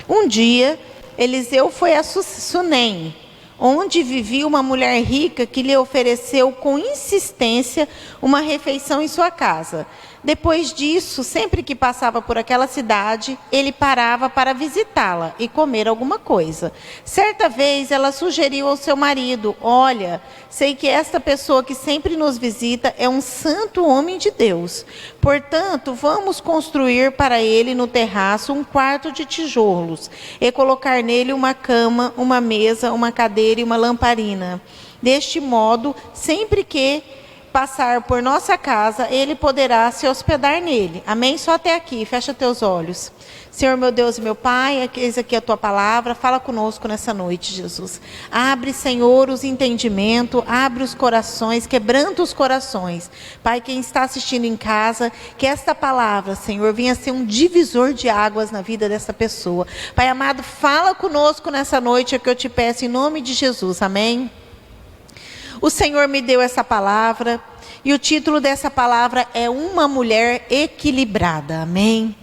Um dia, Eliseu foi a Sunem, onde vivia uma mulher rica que lhe ofereceu com insistência uma refeição em sua casa. Depois disso, sempre que passava por aquela cidade, ele parava para visitá-la e comer alguma coisa. Certa vez, ela sugeriu ao seu marido: olha, sei que esta pessoa que sempre nos visita é um santo homem de Deus. Portanto, vamos construir para ele no terraço um quarto de tijolos e colocar nele uma cama, uma mesa, uma cadeira e uma lamparina. Deste modo, sempre que passar por nossa casa, ele poderá se hospedar nele. Amém? Só até aqui, fecha teus olhos. Senhor meu Deus e meu Pai, eis aqui a tua palavra, fala conosco nessa noite, Jesus. Abre, Senhor, os entendimentos, abre os corações, quebranta os corações. Pai, quem está assistindo em casa, que esta palavra, Senhor, venha ser um divisor de águas na vida dessa pessoa. Pai amado, fala conosco nessa noite, é o que eu te peço em nome de Jesus. Amém? O Senhor me deu essa palavra e o título dessa palavra é Uma Mulher Equilibrada. Amém?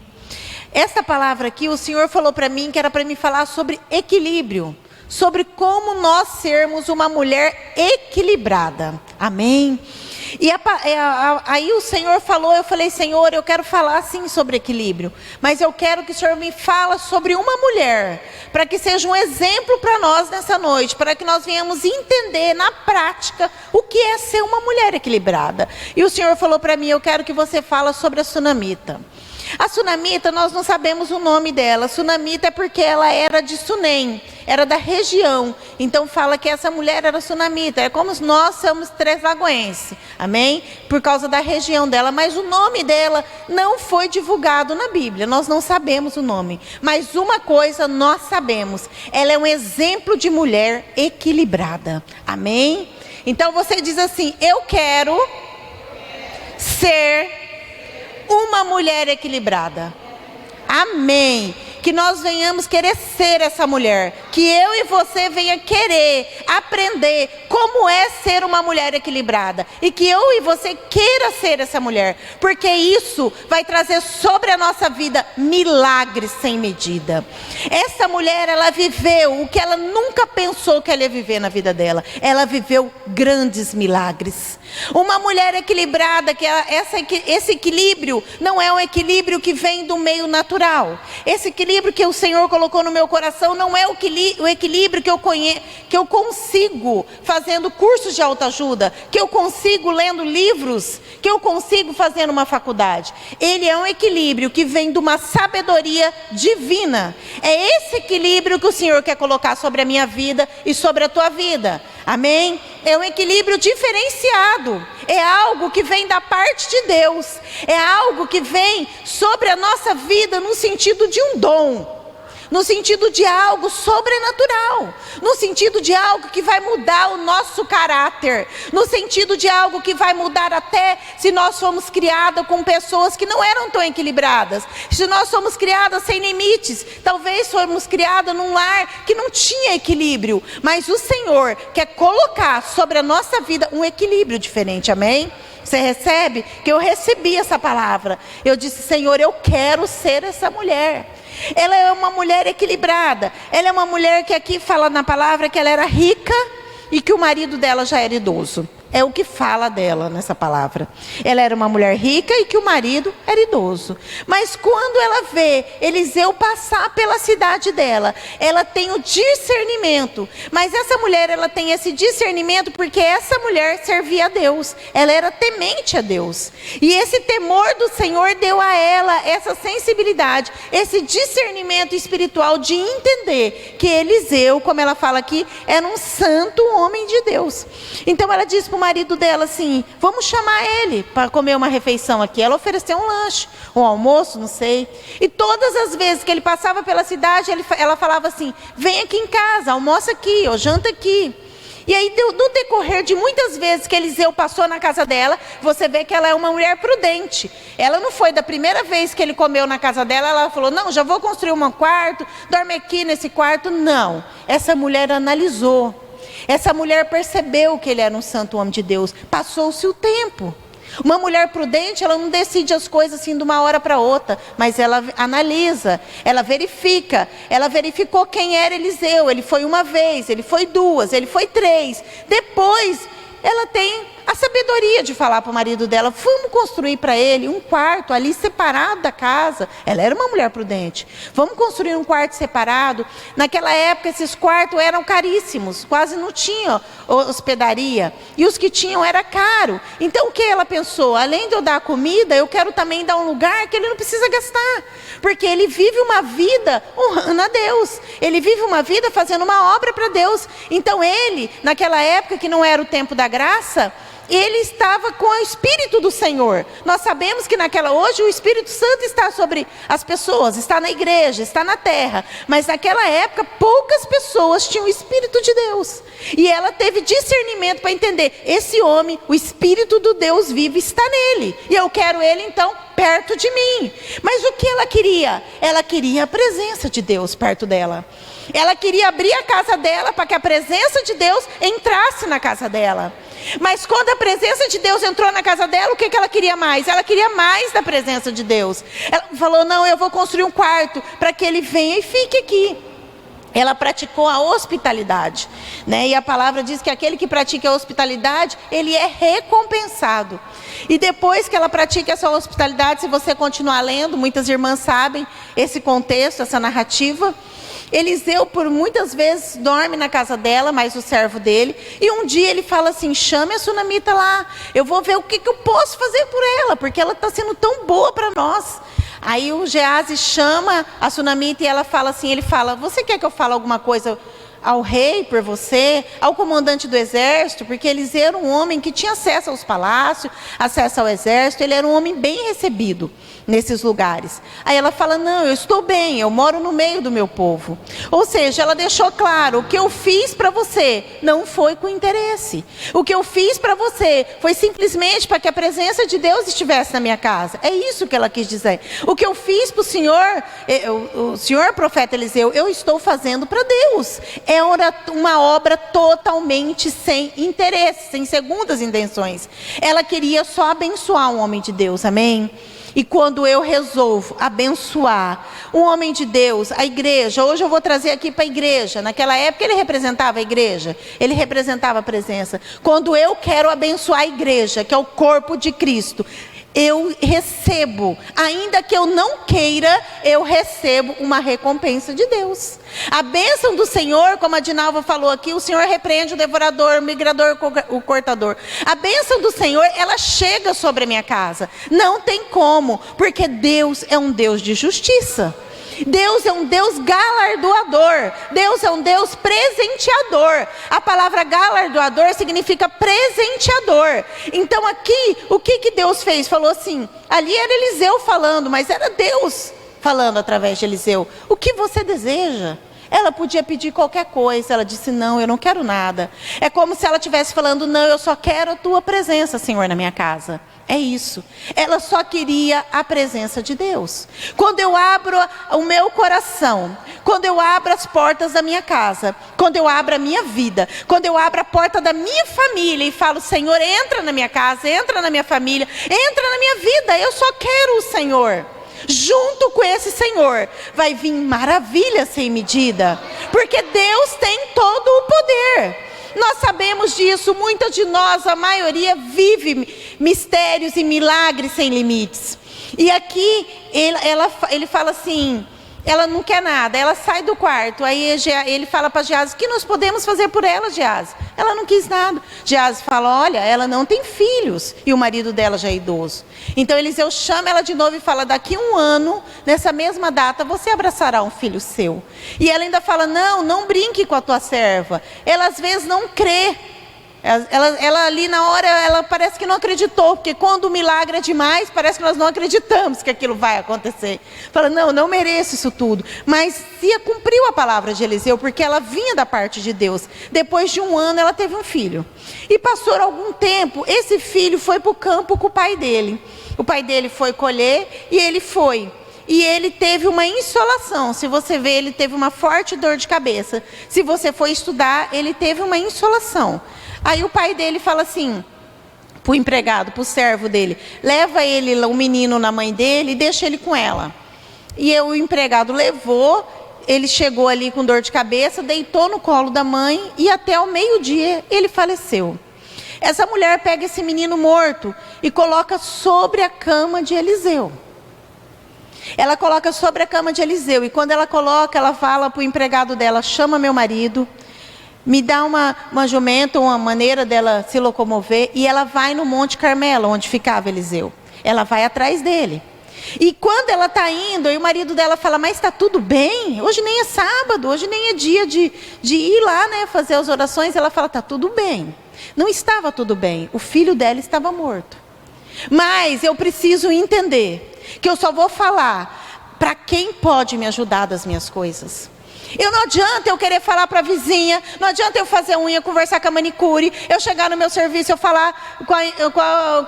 Essa palavra aqui, o Senhor falou para mim que era para me falar sobre equilíbrio, sobre como nós sermos uma mulher equilibrada. Amém? E aí o Senhor falou, eu falei: Senhor, eu quero falar sim sobre equilíbrio, mas eu quero que o Senhor me fale sobre uma mulher, para que seja um exemplo para nós nessa noite, para que nós venhamos entender na prática o que é ser uma mulher equilibrada. E o Senhor falou para mim: eu quero que você fale sobre a Sunamita. A Sunamita, nós não sabemos o nome dela. Sunamita é porque ela era de Sunem, era da região. Então fala que essa mulher era Sunamita. É como nós somos Três-Lagoenses, amém? Por causa da região dela. Mas o nome dela não foi divulgado na Bíblia. Nós não sabemos o nome. Mas uma coisa nós sabemos: ela é um exemplo de mulher equilibrada, amém? Então você diz assim: eu quero ser uma mulher equilibrada. Amém. Que nós venhamos querer ser essa mulher. Que eu e você venha querer aprender como é ser uma mulher equilibrada. E que eu e você queira ser essa mulher. Porque isso vai trazer sobre a nossa vida milagres sem medida. Essa mulher, ela viveu o que ela nunca pensou que ela ia viver na vida dela. Ela viveu grandes milagres. Uma mulher equilibrada, esse equilíbrio não é um equilíbrio que vem do meio natural. Esse equilíbrio que o Senhor colocou no meu coração não é o equilíbrio que eu consigo fazendo cursos de autoajuda, que eu consigo lendo livros, que eu consigo fazendo uma faculdade. Ele é um equilíbrio que vem de uma sabedoria divina. É esse equilíbrio que o Senhor quer colocar sobre a minha vida e sobre a tua vida. Amém? É um equilíbrio diferenciado. É algo que vem da parte de Deus. É algo que vem sobre a nossa vida no sentido de um dom. No sentido de algo sobrenatural. No sentido de algo que vai mudar o nosso caráter. No sentido de algo que vai mudar até se nós fomos criadas com pessoas que não eram tão equilibradas. Se nós somos criadas sem limites. Talvez fomos criadas num lar que não tinha equilíbrio. Mas o Senhor quer colocar sobre a nossa vida um equilíbrio diferente. Amém? Você recebe? Que eu recebi essa palavra. Eu disse: Senhor, eu quero ser essa mulher. Ela é uma mulher equilibrada. Ela é uma mulher que aqui fala na palavra que ela era rica e que o marido dela já era idoso. É o que fala dela nessa palavra. Ela era uma mulher rica e que o marido era idoso. Mas quando ela vê Eliseu passar pela cidade dela, ela tem o discernimento. Mas essa mulher, ela tem esse discernimento porque essa mulher servia a Deus. Ela era temente a Deus. E esse temor do Senhor deu a ela essa sensibilidade, esse discernimento espiritual de entender que Eliseu, como ela fala aqui, era um santo homem de Deus. Então ela diz para o marido dela assim: vamos chamar ele para comer uma refeição aqui. Ela ofereceu um lanche, um almoço, não sei. E todas as vezes que ele passava pela cidade, ela falava assim: vem aqui em casa, almoça aqui, ou janta aqui. E aí no decorrer de muitas vezes que Eliseu passou na casa dela, você vê que ela é uma mulher prudente. Ela não foi da primeira vez que ele comeu na casa dela, ela falou: não, já vou construir um quarto, dorme aqui nesse quarto. Não, essa mulher analisou. Essa mulher percebeu que ele era um santo homem de Deus. Passou-se o tempo. Uma mulher prudente, ela não decide as coisas assim de uma hora para outra, mas ela analisa, ela verifica. Ela verificou quem era Eliseu. Ele foi uma vez, ele foi duas, ele foi três. Depois, ela tem a sabedoria de falar para o marido dela: vamos construir para ele um quarto ali separado da casa. Ela era uma mulher prudente. Vamos construir um quarto separado. Naquela época, esses quartos eram caríssimos, quase não tinha hospedaria. E os que tinham era caro. Então o que ela pensou? Além de eu dar comida, eu quero também dar um lugar que ele não precisa gastar. Porque ele vive uma vida honrando a Deus. Ele vive uma vida fazendo uma obra para Deus. Então ele, naquela época que não era o tempo da graça, ele estava com o Espírito do Senhor. Nós sabemos que hoje o Espírito Santo está sobre as pessoas, está na igreja, está na terra. Mas naquela época, poucas pessoas tinham o Espírito de Deus. E ela teve discernimento para entender: esse homem, o Espírito do Deus vivo está nele. E eu quero ele então perto de mim. Mas o que ela queria? Ela queria a presença de Deus perto dela. Ela queria abrir a casa dela para que a presença de Deus entrasse na casa dela. Mas quando a presença de Deus entrou na casa dela, o que ela queria mais? Ela queria mais da presença de Deus. Ela falou: não, eu vou construir um quarto para que ele venha e fique aqui. Ela praticou a hospitalidade, né? E a palavra diz que aquele que pratica a hospitalidade, ele é recompensado. E depois que ela pratica essa hospitalidade, se você continuar lendo, muitas irmãs sabem esse contexto, essa narrativa. Eliseu, por muitas vezes, dorme na casa dela, mais o servo dele. E um dia ele fala assim: chame a sunamita lá, eu vou ver o que eu posso fazer por ela, porque ela está sendo tão boa para nós. Aí o Geazi chama a sunamita e ela fala assim, ele fala: você quer que eu fale alguma coisa ao rei por você, ao comandante do exército? Porque Eliseu era um homem que tinha acesso aos palácios, acesso ao exército. Ele era um homem bem recebido nesses lugares. Aí ela fala: não, eu estou bem, eu moro no meio do meu povo. Ou seja, ela deixou claro: o que eu fiz para você não foi com interesse. O que eu fiz para você foi simplesmente para que a presença de Deus estivesse na minha casa. É isso que ela quis dizer. O que eu fiz para o senhor, o senhor profeta Eliseu, eu estou fazendo para Deus. É uma obra totalmente sem interesse, sem segundas intenções. Ela queria só abençoar um homem de Deus, amém? E quando eu resolvo abençoar um homem de Deus, a igreja, hoje eu vou trazer aqui para a igreja. Naquela época ele representava a igreja, ele representava a presença. Quando eu quero abençoar a igreja, que é o corpo de Cristo, eu recebo, ainda que eu não queira, eu recebo uma recompensa de Deus. A bênção do Senhor, como a Dinalva falou aqui, o Senhor repreende o devorador, o migrador, o cortador. A bênção do Senhor, ela chega sobre a minha casa. Não tem como, porque Deus é um Deus de justiça. Deus é um Deus galardoador. Deus é um Deus presenteador. A palavra galardoador significa presenteador. Então aqui, o que Deus fez? Falou assim, ali era Eliseu falando, mas era Deus falando através de Eliseu. O que você deseja? Ela podia pedir qualquer coisa. Ela disse: não, eu não quero nada. É como se ela estivesse falando: não, eu só quero a tua presença, Senhor, na minha casa. É isso. Ela só queria a presença de Deus. Quando eu abro o meu coração, quando eu abro as portas da minha casa, quando eu abro a minha vida, quando eu abro a porta da minha família e falo: Senhor, entra na minha casa, entra na minha família, entra na minha vida, eu só quero o Senhor. Junto com esse Senhor vai vir maravilha sem medida, porque Deus tem todo o poder. Nós sabemos disso. Muitas de nós, a maioria, vive mistérios e milagres sem limites. E aqui ele fala assim, ela não quer nada, ela sai do quarto. Aí ele fala para Geazi: o que nós podemos fazer por ela, Geazi? Ela não quis nada. Geazi fala: olha, ela não tem filhos e o marido dela já é idoso. Então Eliseu chama ela de novo e fala: daqui 1 ano, nessa mesma data, você abraçará um filho seu. E ela ainda fala: não brinque com a tua serva. Ela às vezes não crê. Ela ali na hora, ela parece que não acreditou, porque quando o milagre é demais, parece que nós não acreditamos que aquilo vai acontecer. Fala: não mereço isso tudo. Mas se cumpriu a palavra de Eliseu, porque ela vinha da parte de Deus. Depois de 1 ano, ela teve um filho. E passou algum tempo, esse filho foi para o campo com o pai dele. O pai dele foi colher e ele foi. E ele teve uma insolação. Se você ver, ele teve uma forte dor de cabeça. Se você for estudar, ele teve uma insolação. Aí o pai dele fala assim: para o empregado, para o servo dele, leva ele, o menino, na mãe dele e deixa ele com ela. E o empregado levou, ele chegou ali com dor de cabeça, deitou no colo da mãe e até o meio-dia ele faleceu. Essa mulher pega esse menino morto e coloca sobre a cama de Eliseu. Ela coloca sobre a cama de Eliseu, e quando ela coloca, ela fala para o empregado dela: chama meu marido, me dá uma jumenta, uma maneira dela se locomover, e ela vai no Monte Carmelo, onde ficava Eliseu. Ela vai atrás dele. E quando ela está indo, e o marido dela fala: mas está tudo bem? Hoje nem é sábado, hoje nem é dia de ir lá, né, fazer as orações. Ela fala: está tudo bem. Não estava tudo bem, o filho dela estava morto. Mas eu preciso entender que eu só vou falar para quem pode me ajudar das minhas coisas. Não adianta eu querer falar para a vizinha, não adianta eu fazer unha, conversar com a manicure, eu chegar no meu serviço, eu falar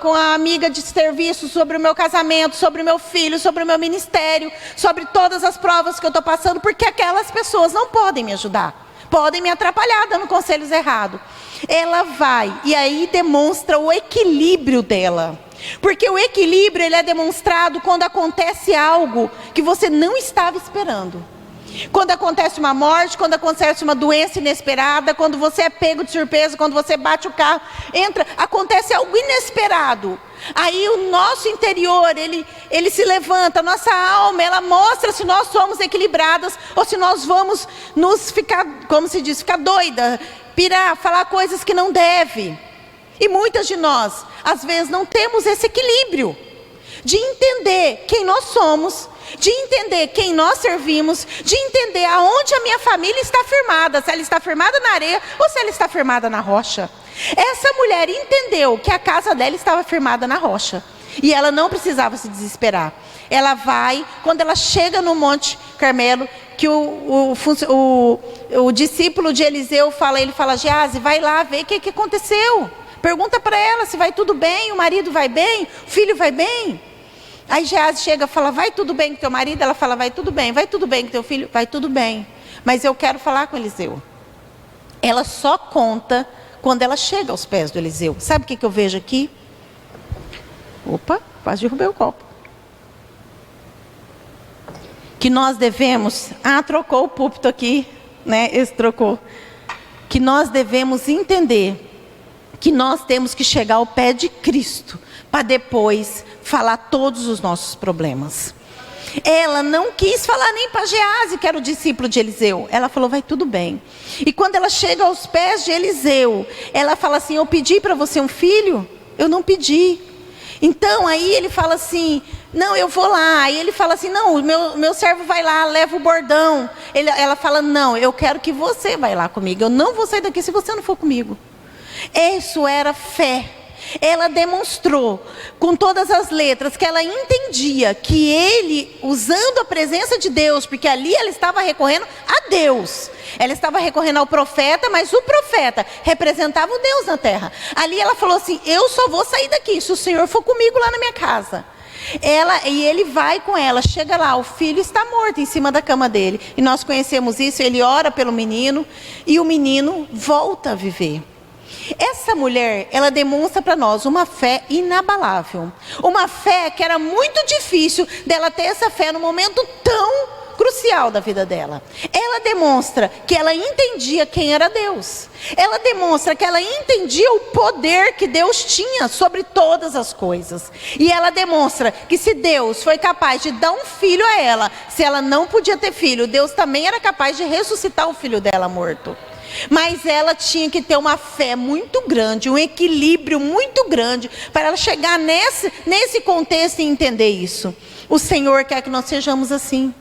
com a amiga de serviço sobre o meu casamento, sobre o meu filho, sobre o meu ministério, sobre todas as provas que eu estou passando, porque aquelas pessoas não podem me ajudar, podem me atrapalhar dando conselhos errados. Ela vai, e aí demonstra o equilíbrio dela. Porque o equilíbrio, ele é demonstrado quando acontece algo que você não estava esperando. Quando acontece uma morte, quando acontece uma doença inesperada, quando você é pego de surpresa, quando você bate o carro, acontece algo inesperado. Aí o nosso interior, ele se levanta, a nossa alma, ela mostra se nós somos equilibradas ou se nós vamos nos ficar, como se diz, ficar doida, pirar, falar coisas que não deve. E muitas de nós, às vezes, não temos esse equilíbrio de entender quem nós somos, de entender quem nós servimos, de entender aonde a minha família está firmada, se ela está firmada na areia ou se ela está firmada na rocha. Essa mulher entendeu que a casa dela estava firmada na rocha e ela não precisava se desesperar. Ela vai, quando ela chega no Monte Carmelo, que o discípulo de Eliseu fala, ele fala: Geazi, vai lá ver o que aconteceu. Pergunta para ela se vai tudo bem, o marido vai bem, o filho vai bem. Aí Geazi chega e fala: vai tudo bem com teu marido? Ela fala: vai tudo bem com teu filho? Vai tudo bem, mas eu quero falar com Eliseu. Ela só conta quando ela chega aos pés do Eliseu. Sabe o que eu vejo aqui? Opa, quase derrubei o copo. Que nós devemos... trocou o púlpito aqui, né? Esse trocou. Que nós devemos entender que nós temos que chegar ao pé de Cristo para depois falar todos os nossos problemas. Ela não quis falar nem para Geazi, que era o discípulo de Eliseu. Ela falou: vai tudo bem. E quando ela chega aos pés de Eliseu, ela fala assim: eu pedi para você um filho? Eu não pedi. Então aí ele fala assim: não, eu vou lá. Aí ele fala assim: não, o meu servo vai lá, leva o bordão. Ela fala: não, eu quero que você vá lá comigo. Eu não vou sair daqui se você não for comigo. Isso era fé. Ela demonstrou com todas as letras que ela entendia que ele, usando a presença de Deus, porque ali ela estava recorrendo a Deus, ela estava recorrendo ao profeta, mas o profeta representava o Deus na terra. Ali ela falou assim: eu só vou sair daqui se o Senhor for comigo lá na minha casa. E ele vai com ela, chega lá, o filho está morto em cima da cama dele, e nós conhecemos isso. Ele ora pelo menino e o menino volta a viver. Essa mulher, ela demonstra para nós uma fé inabalável. Uma fé que era muito difícil dela ter essa fé no momento tão crucial da vida dela. Ela demonstra que ela entendia quem era Deus. Ela demonstra que ela entendia o poder que Deus tinha sobre todas as coisas. E ela demonstra que se Deus foi capaz de dar um filho a ela, se ela não podia ter filho, Deus também era capaz de ressuscitar o filho dela morto. Mas ela tinha que ter uma fé muito grande, um equilíbrio muito grande, para ela chegar nesse contexto e entender isso. O Senhor quer que nós sejamos assim.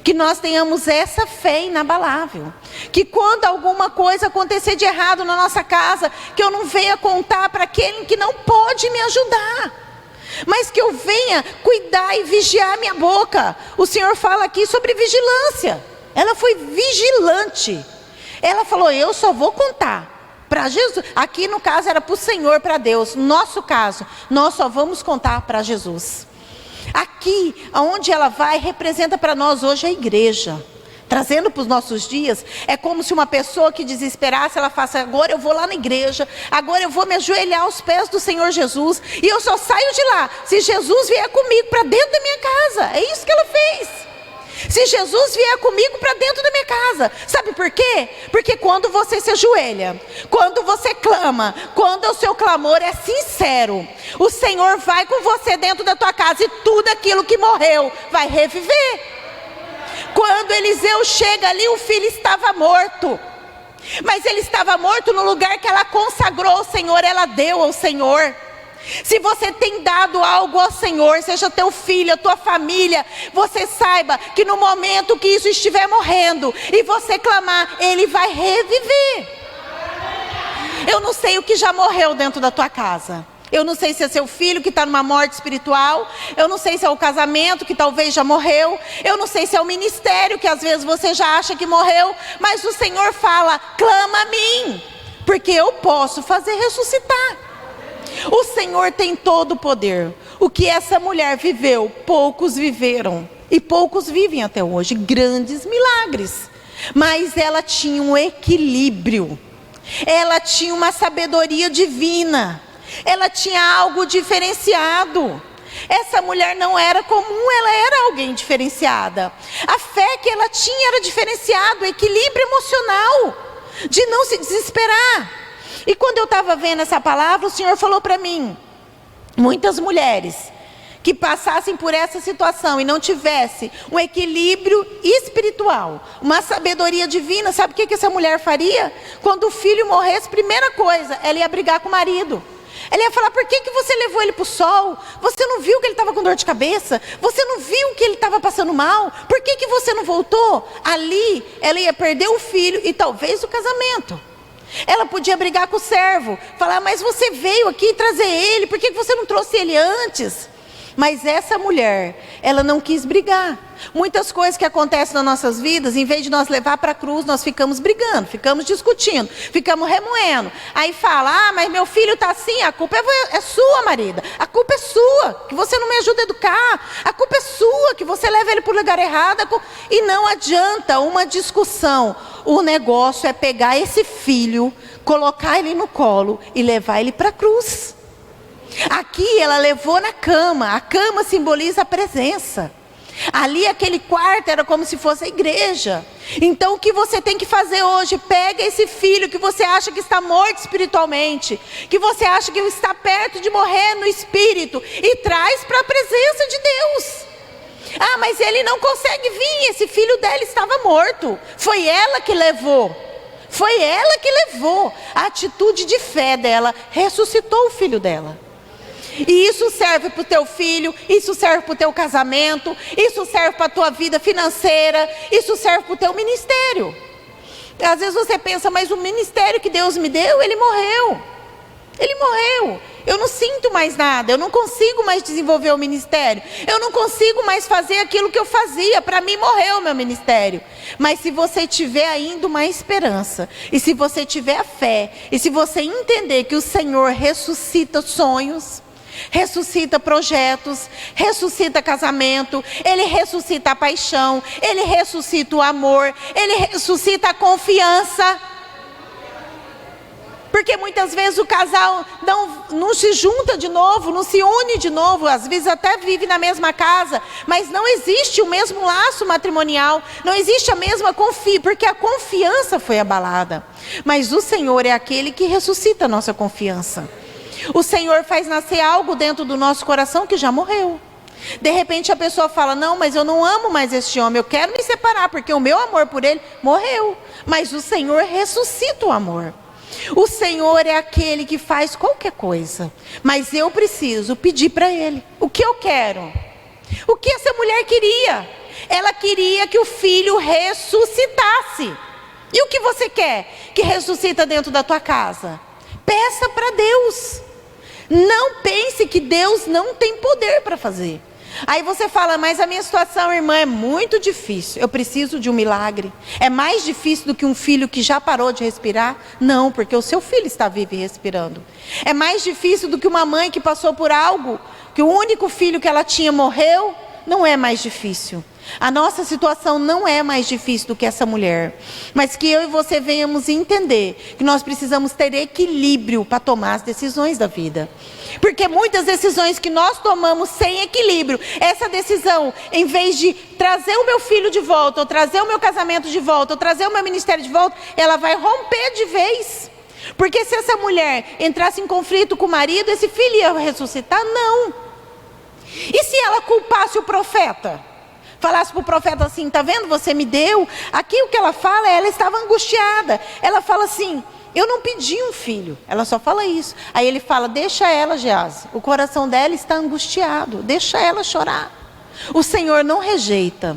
Que nós tenhamos essa fé inabalável. Que quando alguma coisa acontecer de errado na nossa casa, que eu não venha contar para aquele que não pode me ajudar, mas que eu venha cuidar e vigiar minha boca. O Senhor fala aqui sobre vigilância. Ela foi vigilante. Ela falou: eu só vou contar para Jesus. Aqui no caso era para o Senhor, para Deus. No nosso caso, nós só vamos contar para Jesus. Aqui, aonde ela vai, representa para nós hoje a igreja. Trazendo para os nossos dias, é como se uma pessoa que desesperasse, ela falasse: agora eu vou lá na igreja, agora eu vou me ajoelhar aos pés do Senhor Jesus, e eu só saio de lá se Jesus vier comigo para dentro da minha casa. É isso que ela fez. Se Jesus vier comigo para dentro da minha casa. Sabe por quê? Porque quando você se ajoelha, quando você clama, quando o seu clamor é sincero, o Senhor vai com você dentro da tua casa, e tudo aquilo que morreu vai reviver. Quando Eliseu chega ali, o filho estava morto, mas ele estava morto no lugar que ela consagrou ao Senhor, ela deu ao Senhor. Se você tem dado algo ao Senhor, seja teu filho, a tua família, você saiba que no momento que isso estiver morrendo e você clamar, ele vai reviver. Eu não sei o que já morreu dentro da tua casa. Eu não sei se é seu filho que está numa morte espiritual. Eu não sei se é o casamento que talvez já morreu. Eu não sei se é o ministério que às vezes você já acha que morreu. Mas o Senhor fala: clama a mim, porque eu posso fazer ressuscitar. O Senhor tem todo o poder. O que essa mulher viveu, poucos viveram. E poucos vivem até hoje. Grandes milagres. Mas ela tinha um equilíbrio. Ela tinha uma sabedoria divina. Ela tinha algo diferenciado. Essa mulher não era comum, ela era alguém diferenciada. A fé que ela tinha era diferenciada, o equilíbrio emocional, de não se desesperar. E quando eu estava vendo essa palavra, o Senhor falou para mim: muitas mulheres que passassem por essa situação e não tivessem um equilíbrio espiritual, uma sabedoria divina, sabe o que essa mulher faria? Quando o filho morresse, primeira coisa, ela ia brigar com o marido. Ela ia falar: por que você levou ele para o sol? Você não viu que ele estava com dor de cabeça? Você não viu que ele estava passando mal? Por que você não voltou? Ali, ela ia perder o filho e talvez o casamento. Ela podia brigar com o servo, falar: mas você veio aqui trazer ele, por que você não trouxe ele antes? Mas essa mulher, ela não quis brigar. Muitas coisas que acontecem nas nossas vidas, em vez de nós levar para a cruz, nós ficamos brigando, ficamos discutindo, ficamos remoendo. Aí fala: ah, mas meu filho está assim, a culpa é sua, marida. A culpa é sua, que você não me ajuda a educar. A culpa é sua, que você leva ele para o lugar errado. E não adianta uma discussão. O negócio é pegar esse filho, colocar ele no colo e levar ele para a cruz. Aqui ela levou na cama. A cama simboliza a presença. Ali aquele quarto era como se fosse a igreja. Então o que você tem que fazer hoje? Pega esse filho que você acha que está morto espiritualmente, que você acha que está perto de morrer no espírito, e traz para a presença de Deus. Ah, mas ele não consegue vir, esse filho dela estava morto. Foi ela que levou. Foi ela que levou. A atitude de fé dela ressuscitou o filho dela. E isso serve para o teu filho, isso serve para o teu casamento, isso serve para a tua vida financeira, isso serve para o teu ministério. Às vezes você pensa: mas o ministério que Deus me deu, ele morreu. Ele morreu. Eu não sinto mais nada, eu não consigo mais desenvolver o ministério, eu não consigo mais fazer aquilo que eu fazia. Para mim morreu o meu ministério. Mas se você tiver ainda uma esperança, e se você tiver a fé, e se você entender que o Senhor ressuscita sonhos, ressuscita projetos, ressuscita casamento, Ele ressuscita a paixão, Ele ressuscita o amor, Ele ressuscita a confiança. Porque muitas vezes o casal não se junta de novo, não se une de novo, às vezes até vive na mesma casa, mas não existe o mesmo laço matrimonial, não existe a mesma confiança, porque a confiança foi abalada. Mas o Senhor é aquele que ressuscita a nossa confiança. O Senhor faz nascer algo dentro do nosso coração que já morreu. De repente a pessoa fala: não, mas eu não amo mais este homem, eu quero me separar, porque o meu amor por ele morreu. Mas o Senhor ressuscita o amor. O Senhor é aquele que faz qualquer coisa, mas eu preciso pedir para Ele. O que eu quero? O que essa mulher queria? Ela queria que o filho ressuscitasse. E o que você quer que ressuscita dentro da tua casa? Peça para Deus. Não pense que Deus não tem poder para fazer. Aí você fala: mas a minha situação, irmã, é muito difícil, eu preciso de um milagre. É mais difícil do que um filho que já parou de respirar? Não, porque o seu filho está vivo e respirando. É mais difícil do que uma mãe que passou por algo, que o único filho que ela tinha morreu? Não é mais difícil. A nossa situação não é mais difícil do que essa mulher. Mas que eu e você venhamos entender que nós precisamos ter equilíbrio para tomar as decisões da vida. Porque muitas decisões que nós tomamos sem equilíbrio, essa decisão, em vez de trazer o meu filho de volta, ou trazer o meu casamento de volta, ou trazer o meu ministério de volta, ela vai romper de vez. Porque se essa mulher entrasse em conflito com o marido, esse filho ia ressuscitar? Não. E se ela culpasse o profeta? Falasse para o profeta assim, tá vendo, você me deu. Aqui o que ela fala, ela estava angustiada. Ela fala assim, eu não pedi um filho. Ela só fala isso. Aí ele fala, deixa ela, Geazi. O coração dela está angustiado. Deixa ela chorar. O Senhor não rejeita.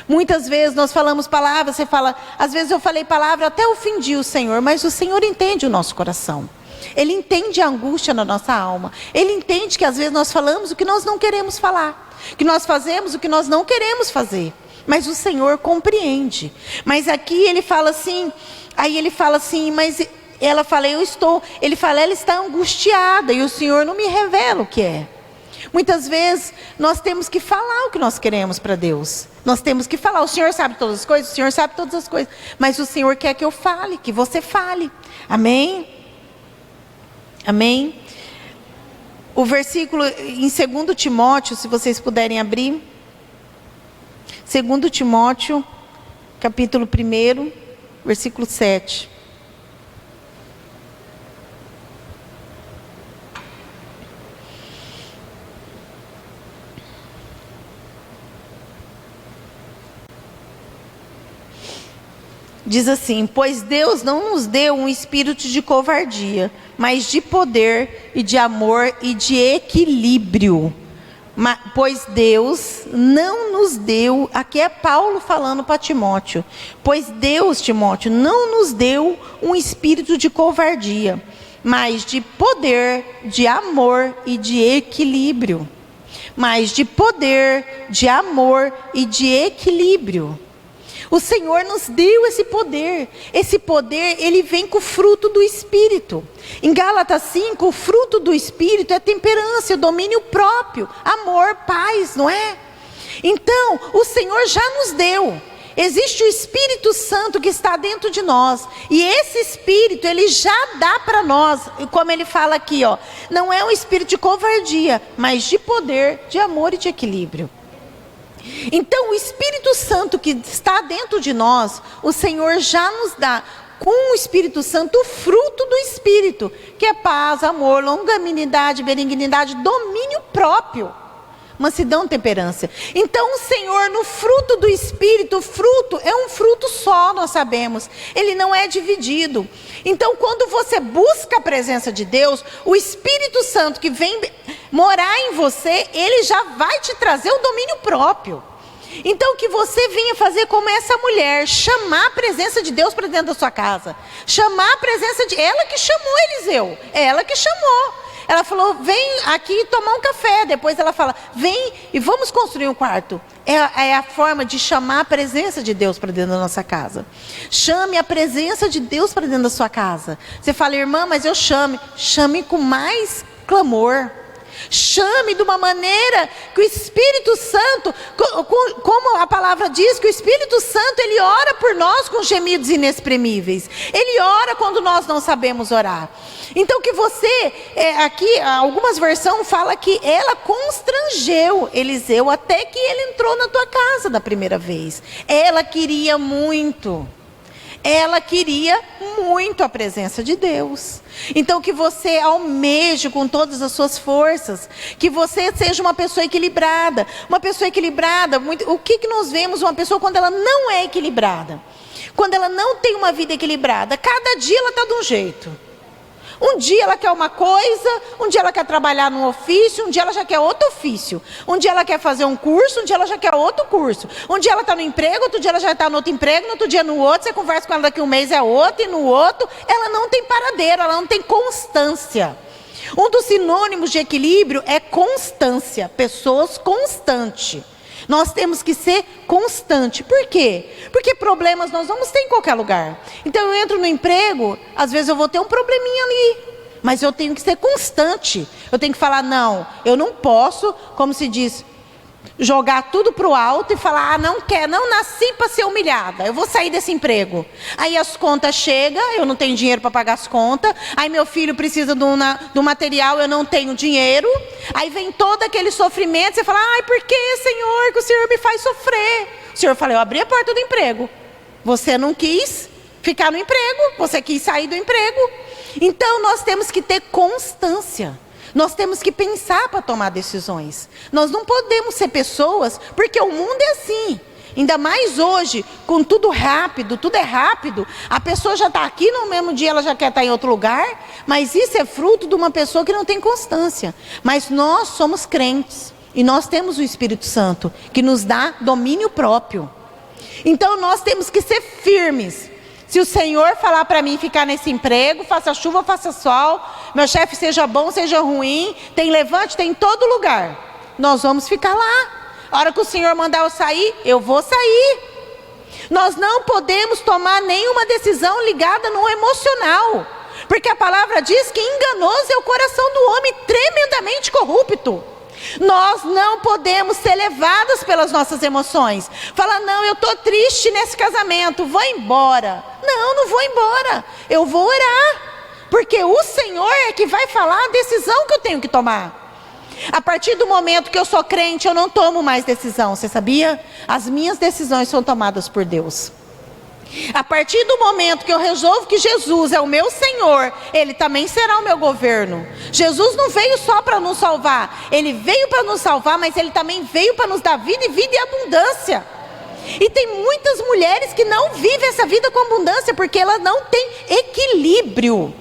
Muitas vezes nós falamos palavras, você fala, às vezes eu falei palavra, até ofendi o Senhor. Mas o Senhor entende o nosso coração. Ele entende a angústia na nossa alma. Ele entende que às vezes nós falamos o que nós não queremos falar. Que nós fazemos o que nós não queremos fazer. Mas o Senhor compreende. Mas aqui ele fala assim, aí ele fala assim, mas ela fala, ele fala, ela está angustiada e o Senhor não me revela o que é. Muitas vezes nós temos que falar o que nós queremos para Deus. Nós temos que falar, o Senhor sabe todas as coisas, o Senhor sabe todas as coisas. Mas o Senhor quer que eu fale, que você fale. Amém? Amém? O versículo em 2 Timóteo, se vocês puderem abrir. 2 Timóteo, capítulo 1, versículo 7. Diz assim, pois Deus não nos deu um espírito de covardia, mas de poder e de amor e de equilíbrio. Pois Deus não nos deu, aqui é Paulo falando para Timóteo, pois Deus, Timóteo, não nos deu um espírito de covardia, mas de poder, de amor e de equilíbrio. Mas de poder, de amor e de equilíbrio. O Senhor nos deu esse poder. Esse poder, ele vem com o fruto do Espírito. Em Gálatas 5, o fruto do Espírito é temperança, domínio próprio, amor, paz, não é? Então, o Senhor já nos deu. Existe o Espírito Santo que está dentro de nós. E esse Espírito, ele já dá para nós. Como ele fala aqui, ó, não é um espírito de covardia, mas de poder, de amor e de equilíbrio. Então o Espírito Santo que está dentro de nós, o Senhor já nos dá com o Espírito Santo o fruto do Espírito, que é paz, amor, longanimidade, benignidade, domínio próprio, mansidão, temperança. Então o Senhor no fruto do Espírito, o fruto é um fruto só, nós sabemos, ele não é dividido. Então quando você busca a presença de Deus, o Espírito Santo que vem morar em você, ele já vai te trazer o domínio próprio. Então que você venha fazer como essa mulher, chamar a presença de Deus para dentro da sua casa, chamar a presença de, ela que chamou Eliseu, ela que chamou. Ela falou, vem aqui tomar um café. Depois ela fala, vem e vamos construir um quarto. É a forma de chamar a presença de Deus para dentro da nossa casa. Chame a presença de Deus para dentro da sua casa. Você fala, irmã, mas eu chame com mais clamor. Chame de uma maneira que o Espírito Santo, como a palavra diz, que o Espírito Santo, ele ora por nós com gemidos inexprimíveis. Ele ora quando nós não sabemos orar. Então que você, aqui algumas versões falam que ela constrangeu Eliseu até que ele entrou na tua casa da primeira vez. Ela queria muito. Ela queria muito a presença de Deus. Então que você almeje com todas as suas forças. Que você seja uma pessoa equilibrada. Uma pessoa equilibrada, o que nós vemos uma pessoa quando ela não é equilibrada? Quando ela não tem uma vida equilibrada, cada dia ela está de um jeito. Um dia ela quer uma coisa, um dia ela quer trabalhar num ofício, um dia ela já quer outro ofício. Um dia ela quer fazer um curso, um dia ela já quer outro curso. Um dia ela está no emprego, outro dia ela já está no outro emprego, no outro dia no outro, você conversa com ela daqui a um mês é outro, e no outro, ela não tem paradeiro, ela não tem constância. Um dos sinônimos de equilíbrio é constância, pessoas constantes. Nós temos que ser constante. Por quê? Porque problemas nós vamos ter em qualquer lugar. Então eu entro no emprego, às vezes eu vou ter um probleminha ali, mas eu tenho que ser constante. Eu tenho que falar, não, eu não posso, como se diz, jogar tudo para o alto e falar, não nasci para ser humilhada, eu vou sair desse emprego. Aí as contas chegam, eu não tenho dinheiro para pagar as contas, aí meu filho precisa do material, eu não tenho dinheiro, aí vem todo aquele sofrimento, você fala, ai, por que, Senhor, que o Senhor me faz sofrer? O Senhor fala, eu abri a porta do emprego, você não quis ficar no emprego, você quis sair do emprego. Então nós temos que ter constância. Nós temos que pensar para tomar decisões. Nós não podemos ser pessoas, porque o mundo é assim. Ainda mais hoje, com tudo é rápido. A pessoa já está aqui, no mesmo dia ela já quer estar em outro lugar. Mas isso é fruto de uma pessoa que não tem constância. Mas nós somos crentes. E nós temos o Espírito Santo, que nos dá domínio próprio. Então nós temos que ser firmes. Se o Senhor falar para mim ficar nesse emprego, faça chuva, faça sol, meu chefe seja bom, seja ruim, tem levante, tem em todo lugar, nós vamos ficar lá. A hora que o Senhor mandar eu sair, eu vou sair. Nós não podemos tomar nenhuma decisão ligada no emocional, porque a palavra diz que enganoso é o coração do homem, tremendamente corrupto. Nós não podemos ser levadas pelas nossas emoções. Fala, não, eu estou triste nesse casamento, vou embora. Não vou embora, eu vou orar, porque o Senhor é que vai falar a decisão que eu tenho que tomar. A partir do momento que eu sou crente, eu não tomo mais decisão, você sabia? As minhas decisões são tomadas por Deus. A partir do momento que eu resolvo que Jesus é o meu Senhor, Ele também será o meu governo. Jesus não veio só para nos salvar, Ele veio para nos salvar, mas Ele também veio para nos dar vida e vida em abundância. E tem muitas mulheres que não vivem essa vida com abundância, porque elas não têm equilíbrio,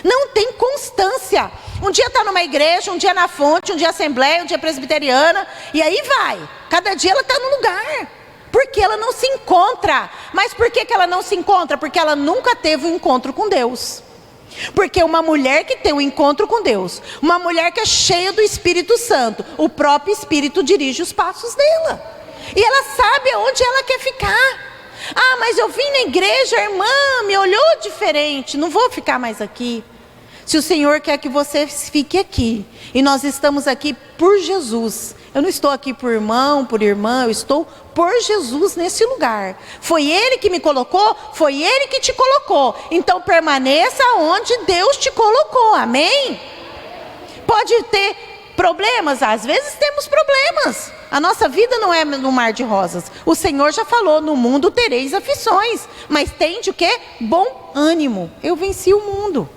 não têm constância. Um dia está numa igreja, um dia na fonte, um dia assembleia, um dia presbiteriana, e aí vai, cada dia ela está num lugar. Porque ela não se encontra. Mas por que ela não se encontra? Porque ela nunca teve um encontro com Deus. Porque uma mulher que tem um encontro com Deus, uma mulher que é cheia do Espírito Santo, o próprio Espírito dirige os passos dela. E ela sabe aonde ela quer ficar. Ah, mas eu vim na igreja, a irmã me olhou diferente, não vou ficar mais aqui. Se o Senhor quer que você fique aqui, e nós estamos aqui por Jesus. Eu não estou aqui por irmão, por irmã, eu estou por Jesus nesse lugar. Foi Ele que me colocou, foi Ele que te colocou. Então permaneça onde Deus te colocou, amém? Pode ter problemas, às vezes temos problemas. A nossa vida não é no mar de rosas. O Senhor já falou, no mundo tereis aflições. Mas tende o quê? Bom ânimo, eu venci o mundo.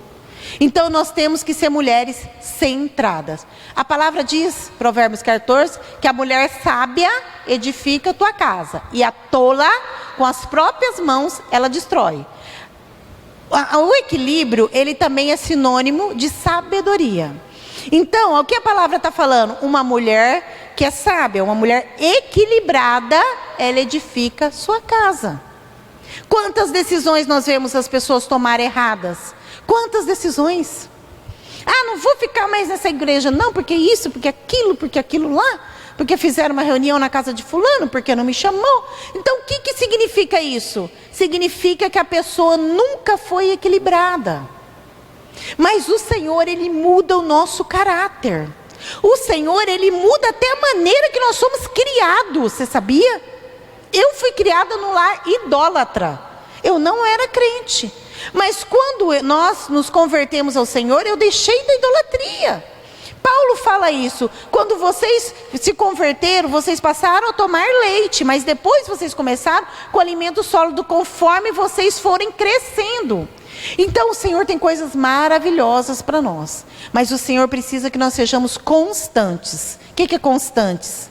Então nós temos que ser mulheres centradas. A palavra diz, Provérbios 14, que a mulher sábia edifica a tua casa, e a tola, com as próprias mãos, ela destrói. O equilíbrio, ele também é sinônimo de sabedoria. Então, o que a palavra está falando? Uma mulher que é sábia, uma mulher equilibrada, ela edifica sua casa. Quantas decisões nós vemos as pessoas tomar erradas? Quantas decisões? Ah, não vou ficar mais nessa igreja não, porque isso, porque aquilo lá, porque fizeram uma reunião na casa de fulano, porque não me chamou. Então o que significa isso? Significa que a pessoa nunca foi equilibrada. Mas o Senhor, Ele muda o nosso caráter. O Senhor, Ele muda até a maneira que nós somos criados, você sabia? Eu fui criada num lar idólatra, eu não era crente. Mas quando nós nos convertemos ao Senhor, eu deixei da idolatria. Paulo fala isso, quando vocês se converteram, vocês passaram a tomar leite, mas depois vocês começaram com alimento sólido, conforme vocês forem crescendo. Então o Senhor tem coisas maravilhosas para nós, mas o Senhor precisa que nós sejamos constantes. O que é constantes?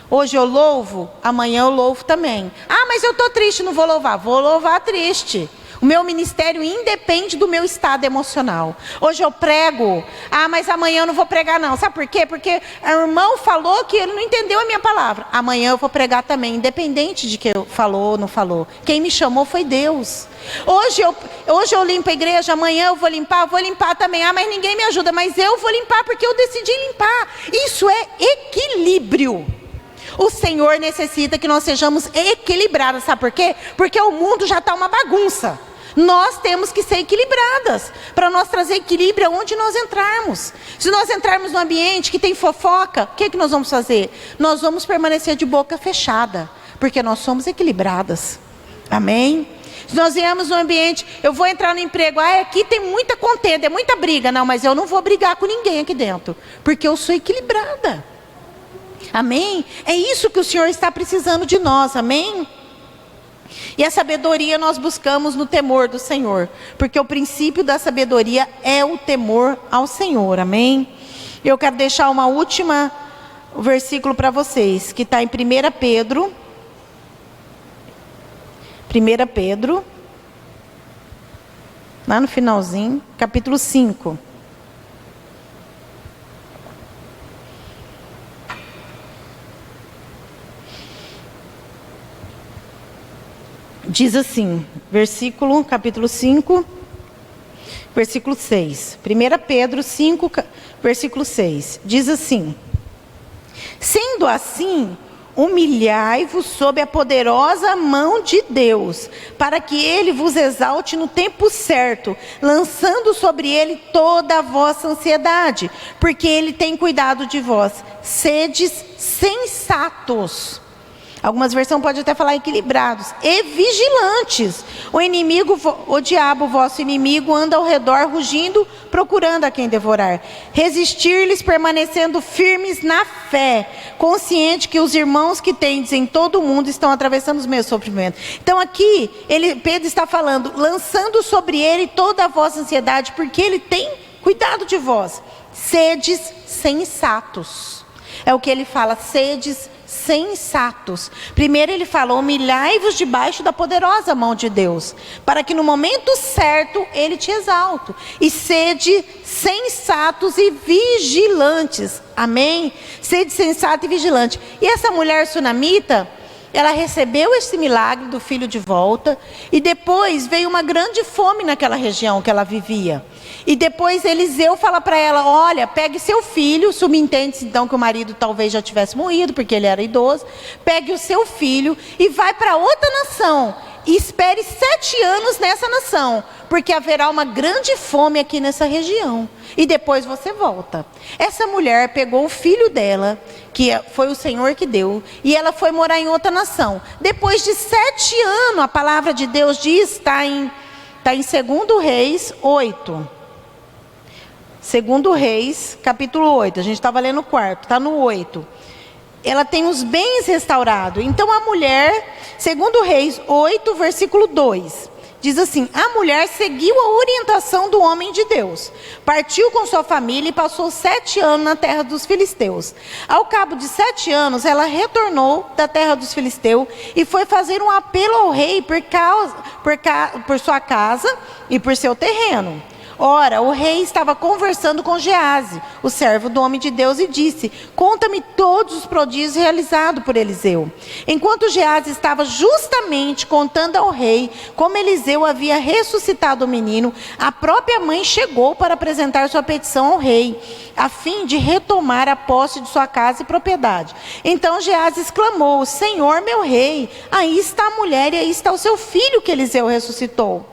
Hoje eu louvo, amanhã eu louvo também. Ah, mas eu estou triste, não vou louvar triste. O meu ministério independe do meu estado emocional. Hoje eu prego, ah, mas amanhã eu não vou pregar não. Sabe por quê? Porque o irmão falou que ele não entendeu a minha palavra. Amanhã eu vou pregar também, independente de que eu falou ou não falou. Quem me chamou foi Deus. Hoje eu limpo a igreja, amanhã eu vou limpar também. Ah, mas ninguém me ajuda, mas eu vou limpar porque eu decidi limpar. Isso é equilíbrio. O Senhor necessita que nós sejamos equilibrados, sabe por quê? Porque o mundo já está uma bagunça. Nós temos que ser equilibradas, para nós trazer equilíbrio aonde nós entrarmos. Se nós entrarmos num ambiente que tem fofoca, o que nós vamos fazer? Nós vamos permanecer de boca fechada, porque nós somos equilibradas. Amém? Se nós viemos num ambiente, eu vou entrar no emprego, aqui tem muita contenda, é muita briga. Não, mas eu não vou brigar com ninguém aqui dentro, porque eu sou equilibrada. Amém? É isso que o Senhor está precisando de nós, amém? E a sabedoria nós buscamos no temor do Senhor, porque o princípio da sabedoria é o temor ao Senhor, amém? Eu quero deixar uma última versículo para vocês, que está em 1 Pedro. 1 Pedro, lá no finalzinho, capítulo 5. Diz assim, capítulo 5, versículo 6. 1 Pedro 5, versículo 6. Diz assim: sendo assim, humilhai-vos sob a poderosa mão de Deus, para que Ele vos exalte no tempo certo, lançando sobre Ele toda a vossa ansiedade, porque Ele tem cuidado de vós. Sedes sensatos. Algumas versões podem até falar equilibrados. E vigilantes. O diabo, vosso inimigo, anda ao redor rugindo, procurando a quem devorar. Resistir-lhes, permanecendo firmes na fé, consciente que os irmãos que tendes em todo o mundo estão atravessando os mesmos sofrimentos. Então aqui, Pedro está falando, lançando sobre ele toda a vossa ansiedade, porque ele tem cuidado de vós. Sedes sensatos. É o que ele fala, sedes sensatos. Primeiro ele fala, humilhai-vos debaixo da poderosa mão de Deus, para que no momento certo ele te exalte. E sede sensatos e vigilantes. Amém? Sede sensato e vigilante. E essa mulher sunamita, ela recebeu esse milagre do filho de volta, e depois veio uma grande fome naquela região que ela vivia. E depois Eliseu fala para ela, olha, pegue seu filho, subentende-se então que o marido talvez já tivesse morrido, porque ele era idoso, pegue o seu filho e vai para outra nação, e espere 7 anos nessa nação, porque haverá uma grande fome aqui nessa região, e depois você volta. Essa mulher pegou o filho dela, que foi o Senhor que deu, e ela foi morar em outra nação. Depois de 7 anos, a palavra de Deus diz, está em 2 Reis 8. 2 Reis, capítulo 8, a gente estava lendo o 4, está no 8. Ela tem os bens restaurados. Então a mulher, 2 Reis 8, versículo 2, diz assim, a mulher seguiu a orientação do homem de Deus, partiu com sua família e passou 7 anos na terra dos filisteus. Ao cabo de 7 anos, ela retornou da terra dos filisteus e foi fazer um apelo ao rei por sua casa e por seu terreno. Ora, o rei estava conversando com Geazi, o servo do homem de Deus, e disse, conta-me todos os prodígios realizados por Eliseu. Enquanto Geazi estava justamente contando ao rei como Eliseu havia ressuscitado o menino, a própria mãe chegou para apresentar sua petição ao rei, a fim de retomar a posse de sua casa e propriedade. Então Geazi exclamou, Senhor meu rei, aí está a mulher e aí está o seu filho que Eliseu ressuscitou.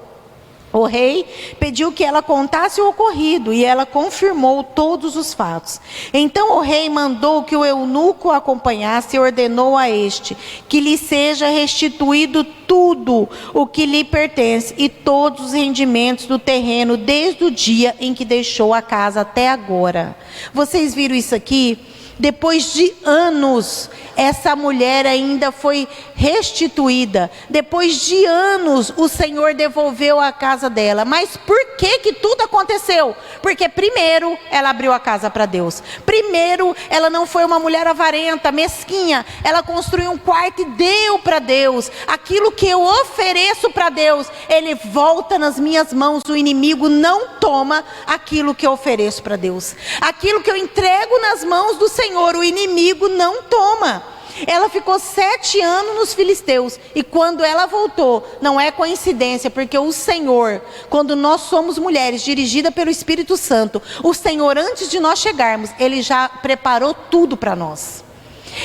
O rei pediu que ela contasse o ocorrido e ela confirmou todos os fatos. Então o rei mandou que o eunuco acompanhasse e ordenou a este que lhe seja restituído tudo o que lhe pertence e todos os rendimentos do terreno desde o dia em que deixou a casa até agora. Vocês viram isso aqui? Depois de anos, essa mulher ainda foi restituída. Depois de anos, o Senhor devolveu a casa dela. Mas por que tudo aconteceu? Porque primeiro, ela abriu a casa para Deus. Primeiro, ela não foi uma mulher avarenta, mesquinha. Ela construiu um quarto e deu para Deus. Aquilo que eu ofereço para Deus, Ele volta nas minhas mãos. O inimigo não toma aquilo que eu ofereço para Deus. Aquilo que eu entrego nas mãos do Senhor, o inimigo não toma. Ela ficou 7 anos nos filisteus, e quando ela voltou, não é coincidência, porque o Senhor, quando nós somos mulheres dirigidas pelo Espírito Santo, o Senhor, antes de nós chegarmos, Ele já preparou tudo para nós.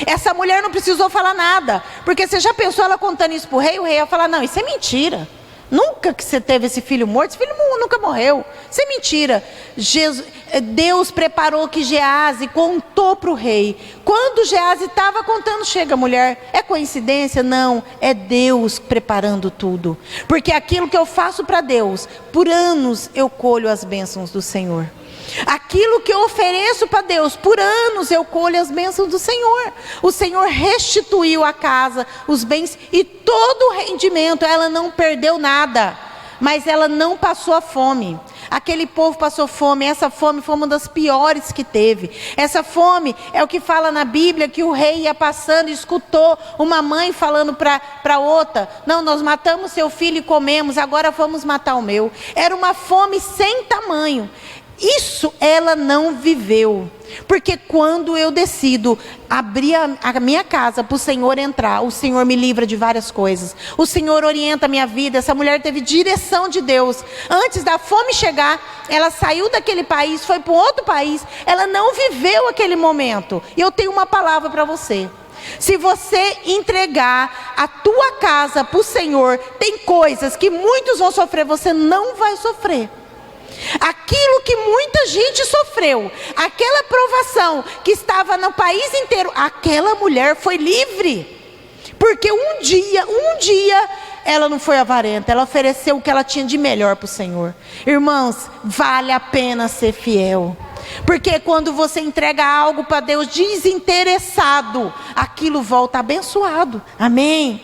Essa mulher não precisou falar nada, porque você já pensou ela contando isso para o rei ia falar, não, isso é mentira. Nunca que você teve esse filho morto, esse filho nunca morreu. Isso é mentira. Deus preparou que Gease contou para o rei. Quando Gease estava contando, chega a mulher. É coincidência? Não, é Deus preparando tudo. Porque aquilo que eu faço para Deus, por anos eu colho as bênçãos do Senhor. Aquilo que eu ofereço para Deus, por anos eu colho as bênçãos do Senhor. O Senhor restituiu a casa, os bens e todo o rendimento. Ela não perdeu nada, mas ela não passou a fome. Aquele povo passou fome. Essa fome foi uma das piores que teve. Essa fome é o que fala na Bíblia, que o rei ia passando e escutou uma mãe falando para outra: não, nós matamos seu filho e comemos, agora vamos matar o meu. Era uma fome sem tamanho. Isso ela não viveu, porque quando eu decido abrir a minha casa para o Senhor entrar, o Senhor me livra de várias coisas, o Senhor orienta a minha vida. Essa mulher teve direção de Deus. Antes da fome chegar, ela saiu daquele país, foi para um outro país, ela não viveu aquele momento. E eu tenho uma palavra para você: se você entregar a tua casa para o Senhor, tem coisas que muitos vão sofrer, você não vai sofrer. Aquilo que muita gente sofreu, aquela provação que estava no país inteiro, aquela mulher foi livre. Porque um dia ela não foi avarenta, ela ofereceu o que ela tinha de melhor para o Senhor. Irmãos, vale a pena ser fiel. Porque quando você entrega algo para Deus desinteressado, aquilo volta abençoado. Amém?